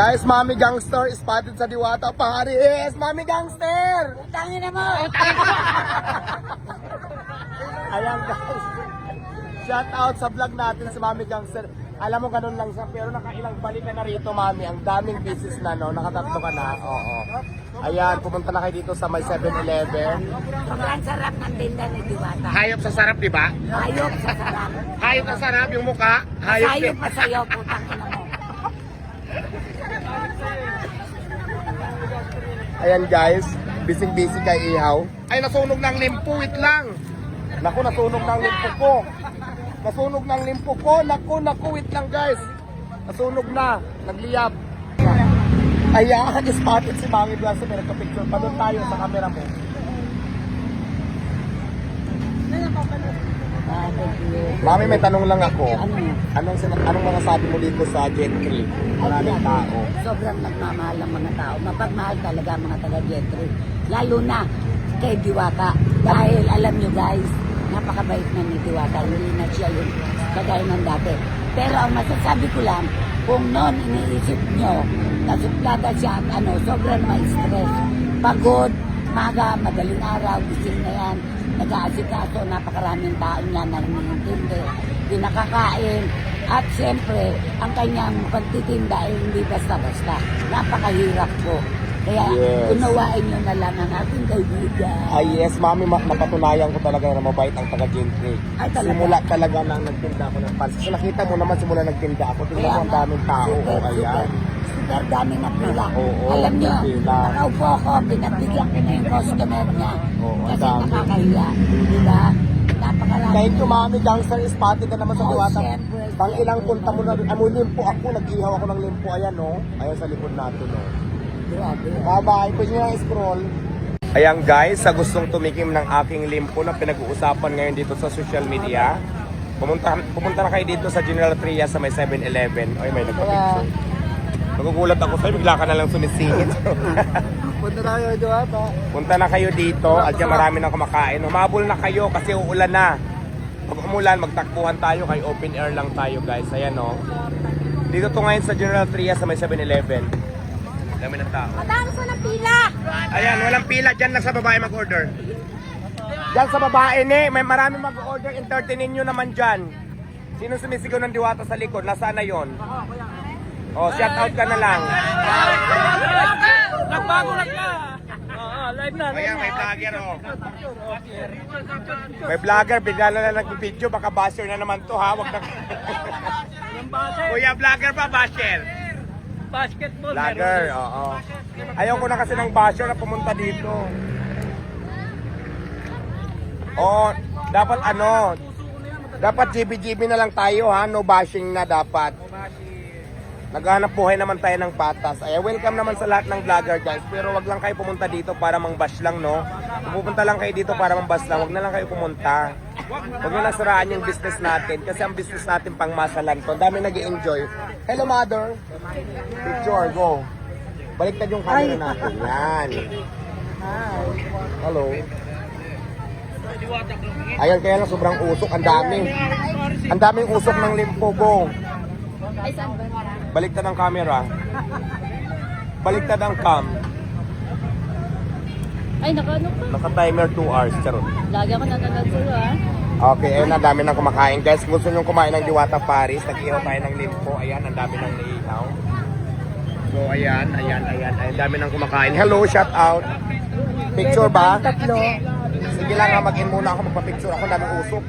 Guys, Mami Gangster spotted sa Diwata Paris. Mami Gangster! Utangin na mo! Ayan guys. Shout out sa vlog natin sa Mami Gangster. Alam mo ganun lang siya, pero nakailang balik ka na rito, Mami. Ang daming pieces na, no? Nakatatlo ka na. Oo. Ayan, pumunta na kayo dito sa may 7-Eleven. Sobrang sarap ng tinda ni Diwata. Hayop sa sarap, di ba? Hayop sa sarap. Hayop sa sarap, yung mukha. Hayop pa sa'yo, putang ina mo. Ayan guys, busy kay Ihaw. Ay, nasunog ng limpo, wait lang. Naku, nasunog ng limpo ko. Nasunog ng limpo ko. Naku, wait lang guys. Nasunog na, nagliyab. Ayan, spotted si Mami Blas. May nagka-picture pa doon tayo sa camera mo. Mami, may tanong lang ako. Anong masasabi mo dito sa Gentry? Maraming tao. Sobrang nagmamahal ang mga tao. Mapagmahal talaga ang mga taga-Gentry. Lalo na kay Diwata. Dahil alam nyo guys, napakabait na ni Diwata. Hindi na siya yung kagaya ng dati. Pero ang masasabi ko lang, kung noon iniisip nyo, nasuplada siya at sobrang may stress. Pagod, maga, madaling araw, gising na yan. Nag-aasikaso, napakaraming tao niya na hinihintindi, hindi nakakain. At siyempre, ang kanyang pagtitinda ay hindi basta-basta. Napakahirap po. Kaya unawain nyo na lang ang ating kaibigan. Ay yes, Mami, napatunayan ko talaga na mabait ang taga-Gentry. Simula talaga nang nagtinda ako ng pansit. So nakita mo naman simula nagtinda ako. Tingnan mo ang daming tao. Ayan. Super dami na pila. Oo, Alam nyo, pila. nakaupo ako, pinabigyan ko na yung customer niya. Oo, Kasi dami. nakakahiya. Diba? Napakarami. Thank you, Mami Gangster. Spotted na naman sa Oh, Diwata. syempre. Pang ilang punta mo na rin. Amoy limpo ako. Nag-ihaw ako ng limpo. Ayan, no? Ayan sa likod natin, no? Grabe. Bye-bye. Pwede nyo na scroll. Ayan guys, sa gustong tumikim ng aking limpo na pinag-uusapan ngayon dito sa social media, pumunta na kayo dito sa General Trias sa may 7-Eleven. Ay, may nagpa-picture. Nagugulat ako sa'yo, bigla ka na lang sumisingit. Punta tayo, Diwata. Punta na kayo dito at yan marami nang kumakain. Humabol na kayo kasi uulan na. Pag umulan, magtakbuhan tayo kay open air lang tayo guys. Ayan o. Dito to ngayon sa General Trias sa may 7-Eleven. Dami ng tao. Madami sa ng pila! Ayan, walang pila. Diyan lang sa babae mag-order. Diyan sa babae, may marami mag-order. Entertainin nyo naman dyan. Sino sumisigaw ng Diwata sa likod? Nasaan na yun? Oh, shout out ka na lang. Nagbago lang ka! Live na. Ayan, may vlogger oh. May vlogger, bigla na lang nag-video. Baka basher na naman to ha. Wag na. Kuya, vlogger pa, basher? Basketball. Vlogger, oo. Ayaw ko na kasi ng basher na pumunta dito. Oo, dapat dapat GB na lang tayo ha, no bashing na dapat. Naghahanap buhay naman tayo ng patas. Ay, welcome naman sa lahat ng vlogger guys, pero wag lang kayo pumunta dito para mang-bash lang, no? Kung pupunta lang kayo dito para mang-bash lang, wag na lang kayo pumunta. Wag nyo lang saraan yung business natin kasi ang business natin pang masalan to. Ang dami nag-i-enjoy. Hello mother. Picture, go. Baliktad yung camera natin. Yan. Hello. Ayan, kaya lang sobrang usok. Ang dami. Ang daming usok ng limpo, go. Baliktad ang camera. Baliktad ang cam. Ay, naka-ano pa? Naka-timer 2 hours. Charot. Lagi ako nanonood sa'yo, ha? Okay, ayun, ang dami nang kumakain. Guys, kung gusto nyo kumain ng Diwata Paris, nag-ihaw tayo ng limpo. Ayan, ang dami nang naihaw. So, ayan. Ang dami nang kumakain. Hello, shout out. Picture ba? Tatlo. Sige lang ha, mag-in muna ako, magpa-picture ako, daming usok.